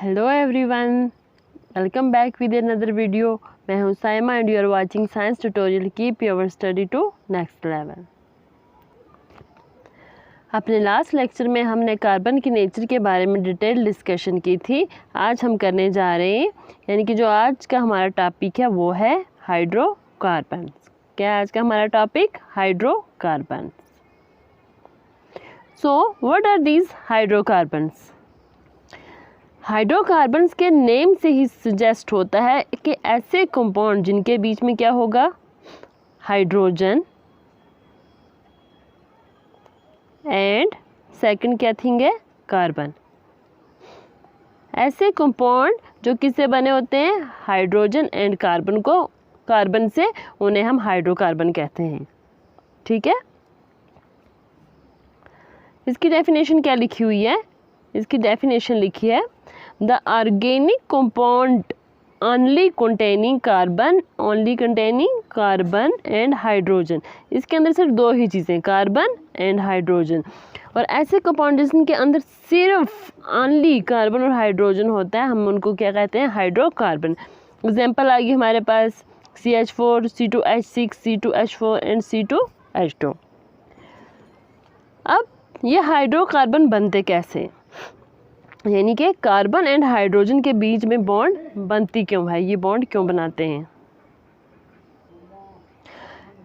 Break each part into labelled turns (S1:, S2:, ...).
S1: Hello everyone, welcome back with another video. मैं हूं Saima and you are watching science tutorial. Keep your study to next level. अपने last lecture में हमने carbon की nature के बारे में डिटेल डिस्कशन की थी। आज हम करने जा रहे हैं, यानी कि जो आज का हमारा टॉपिक है वो है हाइड्रोकार्बन्स। क्या है आज का हमारा topic? Hydrocarbons. So what are these hydrocarbons? Hydrocarbons के नेम से ही सजेस्ट होता है कि ऐसे कंपाउंड जिनके बीच में क्या होगा? हाइड्रोजन एंड सेकंड क्या थिंग है? कार्बन। ऐसे कंपाउंड जो किससे बने होते हैं? हाइड्रोजन एंड कार्बन से, उन्हें हम हाइड्रोकार्बन कहते हैं। ठीक है, इसकी डेफिनेशन क्या लिखी हुई है? इसकी डेफिनेशन लिखी है the organic compound only containing carbon and hydrogen. इसके अंदर सिर्फ दो ही चीज़ें, कार्बन एंड हाइड्रोजन। और ऐसे कंपाउंड जिनके अंदर सिर्फ ओनली कार्बन और हाइड्रोजन होता है, हम उनको क्या कहते हैं? हाइड्रोकार्बन। एग्जाम्पल आ गई हमारे पास CH4, C2H6, C2H4 and C2H2। अब ये हाइड्रोकार्बन बनते कैसे, यानी कि कार्बन एंड हाइड्रोजन के बीच में बॉन्ड बनती क्यों है? ये बॉन्ड क्यों बनाते हैं?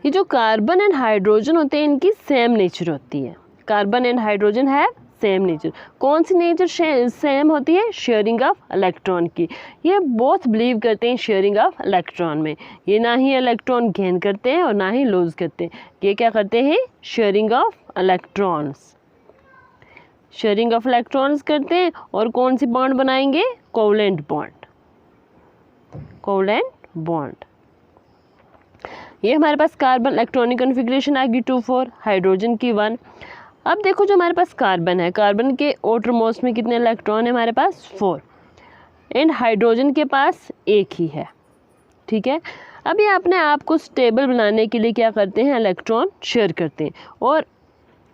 S1: ये जो कार्बन एंड हाइड्रोजन होते हैं इनकी सेम नेचर होती है। कार्बन एंड हाइड्रोजन है सेम नेचर। कौन सी नेचर सेम होती है? शेयरिंग ऑफ इलेक्ट्रॉन की। ये बोथ बिलीव करते हैं शेयरिंग ऑफ इलेक्ट्रॉन में। ये ना ही इलेक्ट्रॉन गेन करते हैं और ना ही लूज करते हैं। ये क्या करते हैं? Sharing of electrons. Sharing of electrons करते हैं और कौन सी बॉन्ड बनाएंगे? Covalent bond. Covalent bond. ये हमारे पास कार्बन इलेक्ट्रॉनिक कॉन्फ़िगरेशन आ गई 2-4, हाइड्रोजन की 1। अब देखो जो हमारे पास कार्बन है, कार्बन के आउटर मोस्ट में कितने इलेक्ट्रॉन है? हमारे पास 4 एंड हाइड्रोजन के पास 1 ही है। ठीक है, अब ये अपने आप को स्टेबल बनाने के लिए क्या करते हैं? इलेक्ट्रॉन शेयर करते हैं। और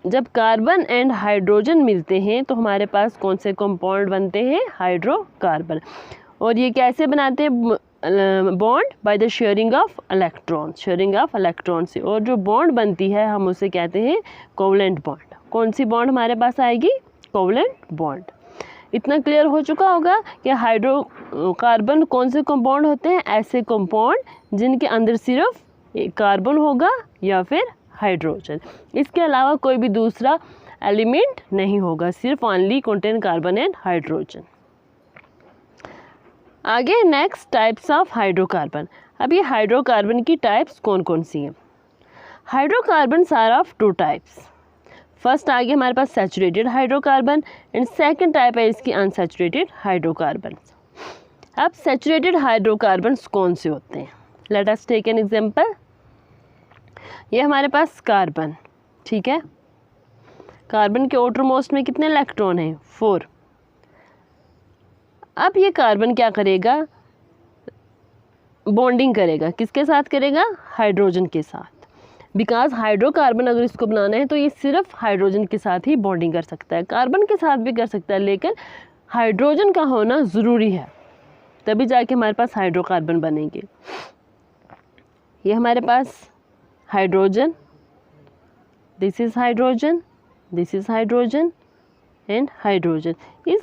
S1: जब कार्बन एंड हाइड्रोजन मिलते हैं तो हमारे पास कौन से कंपाउंड बनते हैं? हाइड्रोकार्बन। और ये कैसे बनाते हैं bond? By the sharing of electron. Sharing of electron से। और जो बॉन्ड बनती है हम उसे कहते हैं कोवलेंट बॉन्ड। कौन सी बॉन्ड हमारे पास आएगी? Covalent bond. इतना क्लियर हो चुका होगा कि हाइड्रोकार्बन कौन से कंपाउंड होते हैं? ऐसे कंपाउंड जिनके अंदर सिर्फ कार्बन होगा या फिर हाइड्रोजन, इसके अलावा कोई भी दूसरा एलिमेंट नहीं होगा, सिर्फ only contain carbon and hydrogen. आगे नेक्स्ट टाइप्स ऑफ हाइड्रोकार्बन। अब ये हाइड्रोकार्बन की टाइप्स कौन कौन सी हैं? Hydrocarbons are of 2 types. First आ गया हमारे पास saturated hydrocarbon and second type है इसकी अनसैचुरेटेड हाइड्रोकार्बन्स। अब सैचुरेटेड हाइड्रोकार्बन्स कौन से होते हैं? Let us take an example. ये हमारे पास कार्बन, ठीक है, कार्बन के आउटर मोस्ट में कितने इलेक्ट्रॉन हैं? 4। अब ये कार्बन क्या करेगा? बॉन्डिंग करेगा। किसके साथ करेगा? हाइड्रोजन के साथ। बिकॉज हाइड्रोकार्बन अगर इसको बनाना है तो ये सिर्फ हाइड्रोजन के साथ ही बॉन्डिंग कर सकता है। कार्बन के साथ भी कर सकता है लेकिन हाइड्रोजन का होना ज़रूरी है, तभी जाके हमारे पास हाइड्रोकार्बन बनेंगे। ये हमारे पास hydrogen, this is hydrogen, this is hydrogen and hydrogen. इस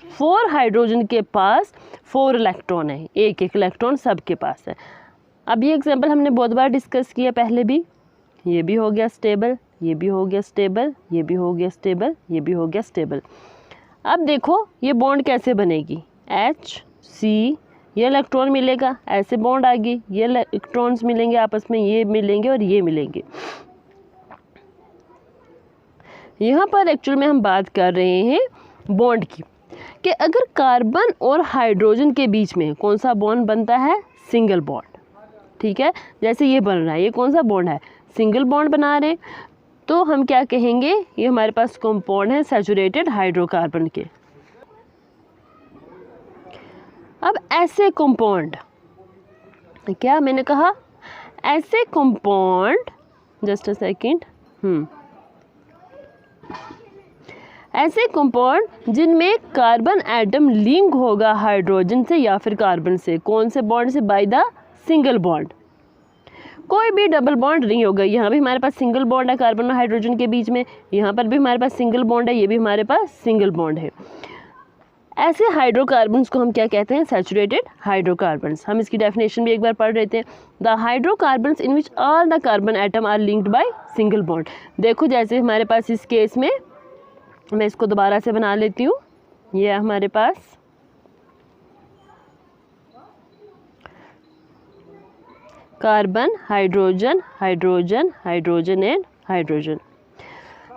S1: 4 हाइड्रोजन के पास 4 इलेक्ट्रॉन है, एक इलेक्ट्रॉन सबके पास है। अब ये एग्जांपल हमने बहुत बार डिस्कस किया पहले भी। ये भी हो गया स्टेबल, ये भी हो गया स्टेबल, ये भी हो गया स्टेबल, ये भी हो गया स्टेबल। अब देखो ये बॉन्ड कैसे बनेगी? HC, ये इलेक्ट्रॉन मिलेगा, ऐसे बॉन्ड आ गई, ये इलेक्ट्रॉन्स मिलेंगे आपस में, ये मिलेंगे और ये मिलेंगे। यहाँ पर एक्चुअल में हम बात कर रहे हैं बॉन्ड की, कि अगर कार्बन और हाइड्रोजन के बीच में कौन सा बॉन्ड बनता है? Single bond. ठीक है, जैसे ये बन रहा है, ये कौन सा बॉन्ड है? सिंगल बॉन्ड बना रहे, तो हम क्या कहेंगे? ये हमारे पास कंपाउंड है सैचुरेटेड हाइड्रोकार्बन के। अब ऐसे कंपाउंड, क्या मैंने कहा? ऐसे कंपाउंड, जस्ट अ सेकेंड, ऐसे कंपाउंड जिनमें कार्बन एटम लिंक होगा हाइड्रोजन से या फिर कार्बन से, कौन से बॉन्ड से? By the single bond. कोई भी डबल बॉन्ड नहीं होगा। यहाँ भी हमारे पास सिंगल बॉन्ड है कार्बन और हाइड्रोजन के बीच में, यहाँ पर भी हमारे पास सिंगल बॉन्ड है, ये भी हमारे पास सिंगल बॉन्ड है। ऐसे हाइड्रोकार्बन्स को हम क्या कहते हैं? Saturated hydrocarbons. हम इसकी डेफिनेशन भी एक बार पढ़ लेते हैं। The hydrocarbons in which all the carbon atom are linked by single bond. देखो जैसे हमारे पास इस केस में, मैं इसको दोबारा से बना लेती हूँ। ये हमारे पास carbon, hydrogen, hydrogen, hydrogen and hydrogen.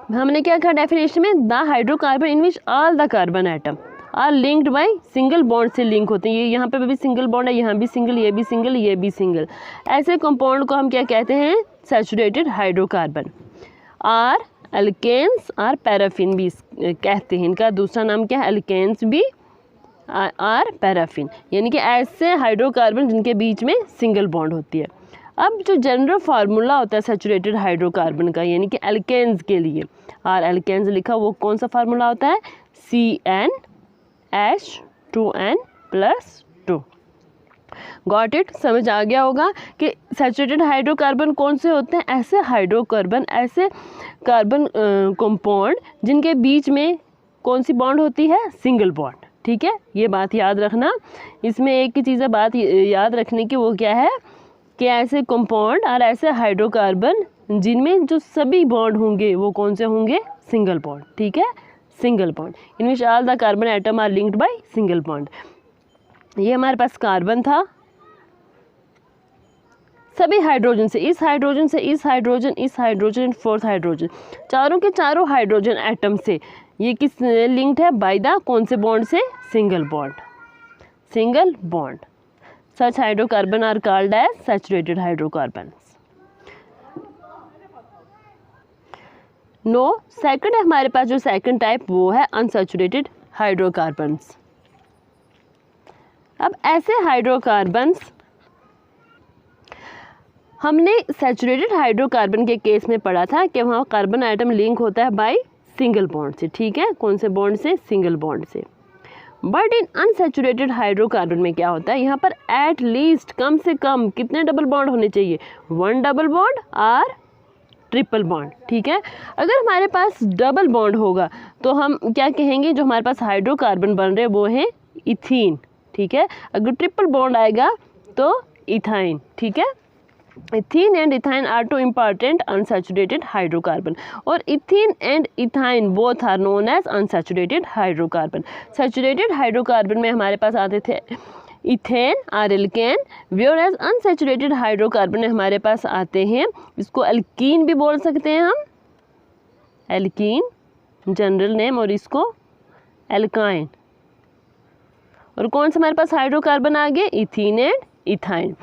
S1: हमने क्या कहा डेफिनेशन में? The hydrocarbon in which all the carbon atom are linked by single bond से लिंक होते हैं। ये यहाँ पे भी सिंगल बॉन्ड है, यहाँ भी सिंगल, ये भी सिंगल, ये भी सिंगल। ऐसे कंपाउंड को हम क्या कहते हैं? Saturated hydrocarbon. Or alkanes, or paraffin भी कहते हैं। इनका दूसरा नाम क्या है? एल्केन्स भी, आर पैराफिन, यानी कि ऐसे हाइड्रोकार्बन जिनके बीच में सिंगल बॉन्ड होती है। अब जो जनरल फार्मूला होता है सैचुरेटेड हाइड्रोकार्बन का, यानी कि एल्केन्स के लिए, आर एल्केन्स लिखा, वो कौन सा फार्मूला होता है? CnH2n+2। Got it? समझ आ गया होगा कि सैचुरेटेड हाइड्रोकार्बन कौन से होते हैं? ऐसे हाइड्रोकार्बन, ऐसे कार्बन कंपाउंड जिनके बीच में कौन सी बॉन्ड होती है? Single bond. ठीक है, ये बात याद रखना। इसमें एक ही चीज़ है बात याद रखने की, वो क्या है कि ऐसे कंपाउंड और ऐसे हाइड्रोकार्बन जिनमें जो सभी बॉन्ड होंगे वो कौन से होंगे? Single bond. ठीक है, single bond in which all the carbon atom are linked by single bond. ये हमारे पास कार्बन था, सभी हाइड्रोजन से, इस हाइड्रोजन से इस हाइड्रोजन, इस हाइड्रोजन, फोर्थ हाइड्रोजन, चारों के चारों हाइड्रोजन एटम से ये किस लिंक्ड है? बाय द कौन से बॉन्ड से? Single bond. Single bond. Such hydrocarbon are called as saturated hydrocarbons. No, second है हमारे पास जो सेकंड टाइप, वो है अनसैचुरेटेड हाइड्रोकार्बन्स। अब ऐसे हाइड्रोकार्बन्स, हमने सैचुरेटेड हाइड्रोकार्बन के केस में पढ़ा था कि वहाँ कार्बन आइटम लिंक होता है बाय सिंगल बॉन्ड से। ठीक है, कौन से बॉन्ड से? सिंगल बॉन्ड से। बट इन अनसैचुरेटेड हाइड्रोकार्बन में क्या होता है? यहाँ पर एट लीस्ट, कम से कम कितने डबल बॉन्ड होने चाहिए? 1 डबल बॉन्ड और ट्रिपल बॉन्ड। ठीक है, अगर हमारे पास डबल बॉन्ड होगा तो हम क्या कहेंगे? जो हमारे पास हाइड्रोकार्बन बन रहे वो है इथीन। ठीक है, अगर ट्रिपल बॉन्ड आएगा तो इथाइन। ठीक है, ethene and ethyne are two important unsaturated hydrocarbon, और ethene and ethyne both are known as unsaturated hydrocarbon. Saturated hydrocarbon में हमारे पास आते थे इथेन और alkane, whereas unsaturated hydrocarbon में हमारे पास आते हैं, इसको एल्कीन भी बोल सकते हैं हम, एल्कीन जनरल नेम, और इसको एल्काइन। और कौन सा हमारे पास हाइड्रोकार्बन आ गए? Ethene and ethyne.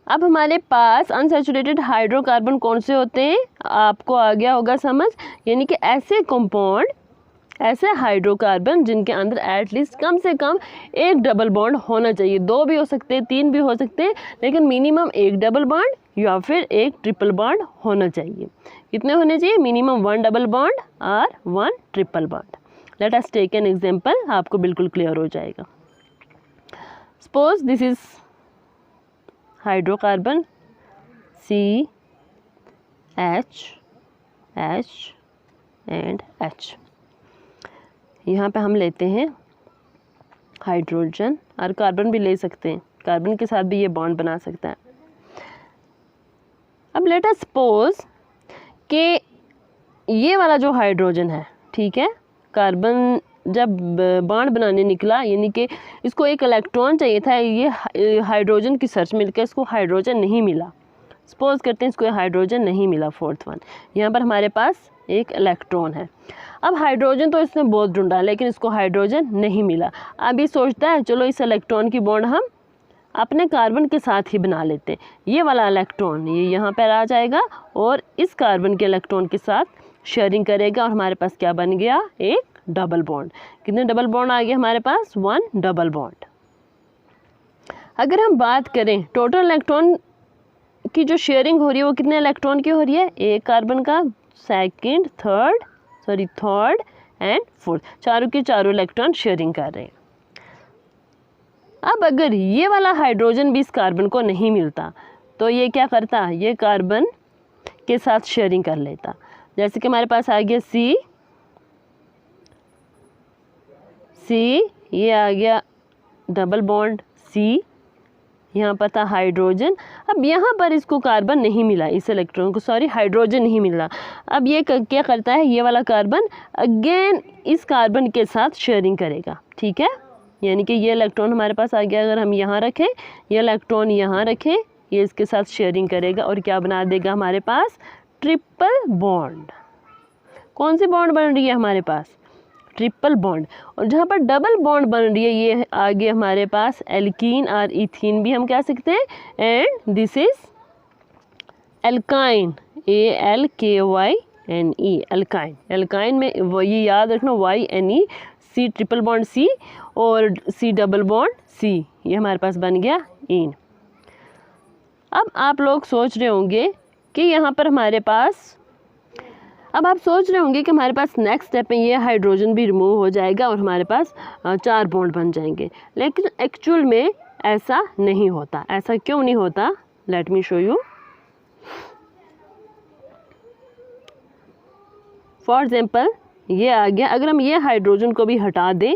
S1: अब हमारे पास अनसैचुरेटेड हाइड्रोकार्बन कौन से होते हैं? आपको आ गया होगा समझ, यानी कि ऐसे कंपाउंड, ऐसे हाइड्रोकार्बन जिनके अंदर एटलीस्ट कम से कम एक डबल बॉन्ड होना चाहिए। 2 भी हो सकते हैं, 3 भी हो सकते हैं, लेकिन मिनिमम एक डबल बॉन्ड या फिर एक ट्रिपल बॉन्ड होना चाहिए। कितने होने चाहिए? मिनिमम 1 डबल बॉन्ड और 1 triple bond. Let us take an example, आपको बिल्कुल क्लियर हो जाएगा। Suppose this is hydrocarbon CH H and H। यहाँ पे हम लेते हैं हाइड्रोजन, और कार्बन भी ले सकते हैं, कार्बन के साथ भी ये बॉन्ड बना सकता है। अब लेट अस सपोज कि ये वाला जो हाइड्रोजन है, ठीक है, कार्बन जब बॉन्ड बनाने निकला, यानी कि इसको एक इलेक्ट्रॉन चाहिए था, ये हाइड्रोजन की सर्च मिलकर इसको हाइड्रोजन नहीं मिला। सपोज करते हैं इसको हाइड्रोजन नहीं मिला, 4th वन, यहाँ पर हमारे पास एक इलेक्ट्रॉन है। अब हाइड्रोजन तो इसने बहुत ढूंढा, लेकिन इसको हाइड्रोजन नहीं मिला। अब ये सोचता है चलो इस इलेक्ट्रॉन की बॉन्ड हम अपने कार्बन के साथ ही बना लेते हैं। ये वाला इलेक्ट्रॉन ये यहाँ पर आ जाएगा और इस कार्बन के इलेक्ट्रॉन के साथ शेयरिंग करेगा, और हमारे पास क्या बन गया? एक डबल बॉन्ड। कितने डबल बॉन्ड आ गए हमारे पास? 1 डबल बॉन्ड। अगर हम बात करें टोटल इलेक्ट्रॉन की जो शेयरिंग हो रही है वो कितने इलेक्ट्रॉन की हो रही है? एक कार्बन का, second, third, third and fourth, चारों के चारों इलेक्ट्रॉन शेयरिंग कर रहे हैं। अब अगर ये वाला हाइड्रोजन भी इस कार्बन को नहीं मिलता तो ये क्या करता, ये कार्बन के साथ शेयरिंग कर लेता। जैसे कि हमारे पास आ गया सी, ये आ गया डबल बॉन्ड सी, यहाँ पर था हाइड्रोजन। अब यहाँ पर इसको कार्बन नहीं मिला, इस इलेक्ट्रॉन को हाइड्रोजन नहीं मिला। अब ये क्या करता है, ये वाला कार्बन अगेन इस कार्बन के साथ शेयरिंग करेगा, ठीक है। यानी कि ये इलेक्ट्रॉन हमारे पास आ गया, अगर हम यहाँ रखें, ये इलेक्ट्रॉन यहाँ रखें, ये इसके साथ शेयरिंग करेगा और क्या बना देगा हमारे पास, ट्रिपल बॉन्ड। कौन सी बॉन्ड बन रही है हमारे पास, ट्रिपल बॉन्ड। और जहाँ पर डबल बॉन्ड बन रही है ये आगे हमारे पास एल्कीन और इथीन भी हम कह सकते हैं, and this is alkyne, ALKYNE, alkyne. Alkyne में ये याद रखना YNE, C triple bond C और C डबल बॉन्ड C, ये हमारे पास बन गया इन। अब आप लोग सोच रहे होंगे कि यहाँ पर हमारे पास, अब आप सोच रहे होंगे कि हमारे पास नेक्स्ट स्टेप में ये हाइड्रोजन भी रिमूव हो जाएगा और हमारे पास 4 बॉन्ड बन जाएंगे, लेकिन एक्चुअल में ऐसा नहीं होता। ऐसा क्यों नहीं होता, let me show you. For example ये आ गया, अगर हम ये हाइड्रोजन को भी हटा दें,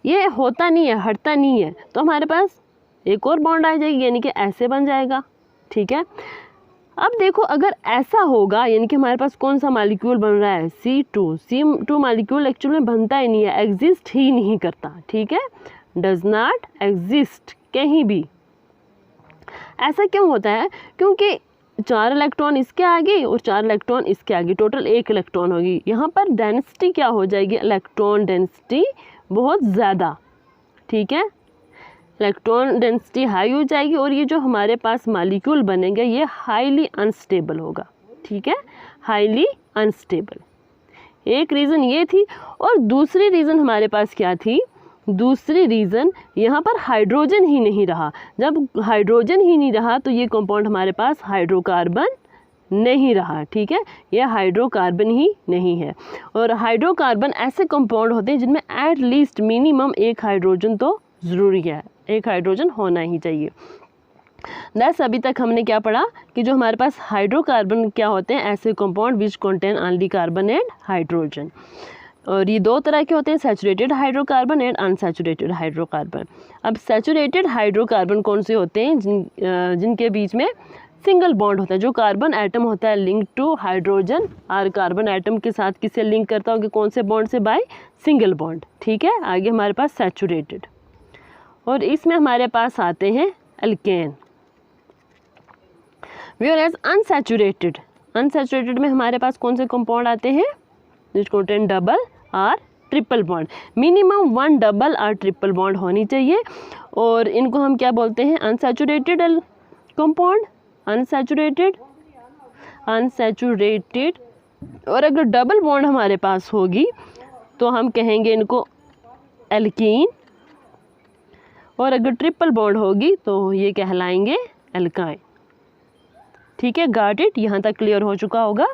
S1: ये होता नहीं है, हटता नहीं है, तो हमारे पास एक और बॉन्ड आ जाएगी, यानी कि ऐसे बन जाएगा, ठीक है। अब देखो अगर ऐसा होगा, यानी कि हमारे पास कौन सा मॉलिक्यूल बन रहा है, C2 मॉलिक्यूल एक्चुअल में बनता ही नहीं है, एग्जिस्ट ही नहीं करता, ठीक है, डज नॉट एग्जिस्ट कहीं भी। ऐसा क्यों होता है, क्योंकि 4 इलेक्ट्रॉन इसके आगे और 4 इलेक्ट्रॉन इसके आगे, टोटल 1 इलेक्ट्रॉन होगी। यहाँ पर डेंसिटी क्या हो जाएगी, इलेक्ट्रॉन डेंसिटी बहुत ज़्यादा, ठीक है, इलेक्ट्रॉन डेंसिटी हाई हो जाएगी और ये जो हमारे पास मॉलिक्यूल बनेगा ये हाईली अनस्टेबल होगा, ठीक है, हाईली अनस्टेबल। एक रीज़न ये थी, और दूसरी रीज़न हमारे पास क्या थी, दूसरी रीज़न यहाँ पर हाइड्रोजन ही नहीं रहा। जब हाइड्रोजन ही नहीं रहा तो ये कंपाउंड हमारे पास हाइड्रोकार्बन नहीं रहा, ठीक है, ये हाइड्रोकार्बन ही नहीं है। और हाइड्रोकार्बन ऐसे कंपाउंड होते हैं जिनमें एट लीस्ट मिनिमम एक हाइड्रोजन तो ज़रूरी है, एक हाइड्रोजन होना ही चाहिए। दस अभी तक हमने क्या पढ़ा कि जो हमारे पास हाइड्रोकार्बन क्या होते हैं, ऐसे compound which contain only carbon and hydrogen. और ये 2 तरह के होते हैं, saturated hydrocarbon and unsaturated hydrocarbon. अब सैचुरेटेड हाइड्रोकार्बन कौन से होते हैं, जिनके बीच में सिंगल बॉन्ड होता है, जो कार्बन एटम होता है लिंक टू हाइड्रोजन, और कार्बन एटम के साथ किसे लिंक करता होगा, कौन से बॉन्ड से, बाय सिंगल बॉन्ड, ठीक है। आगे हमारे पास सैचुरेटेड, और इसमें हमारे पास आते हैं एल्केन। व्हेयरएज अनसैचुरेटेड में हमारे पास कौन से कंपाउंड आते हैं, जिस कंटेन डबल और ट्रिपल बॉन्ड, मिनिमम 1 डबल और ट्रिपल बॉन्ड होनी चाहिए, और इनको हम क्या बोलते हैं, अनसैचुरेटेड कंपाउंड, अनसैचुरेटेड। और अगर डबल बॉन्ड हमारे पास होगी तो हम कहेंगे इनको एल्कीन, और अगर ट्रिपल बॉन्ड होगी तो ये कहलाएंगे एल्काइन, ठीक है। गॉट इट, यहाँ तक क्लियर हो चुका होगा।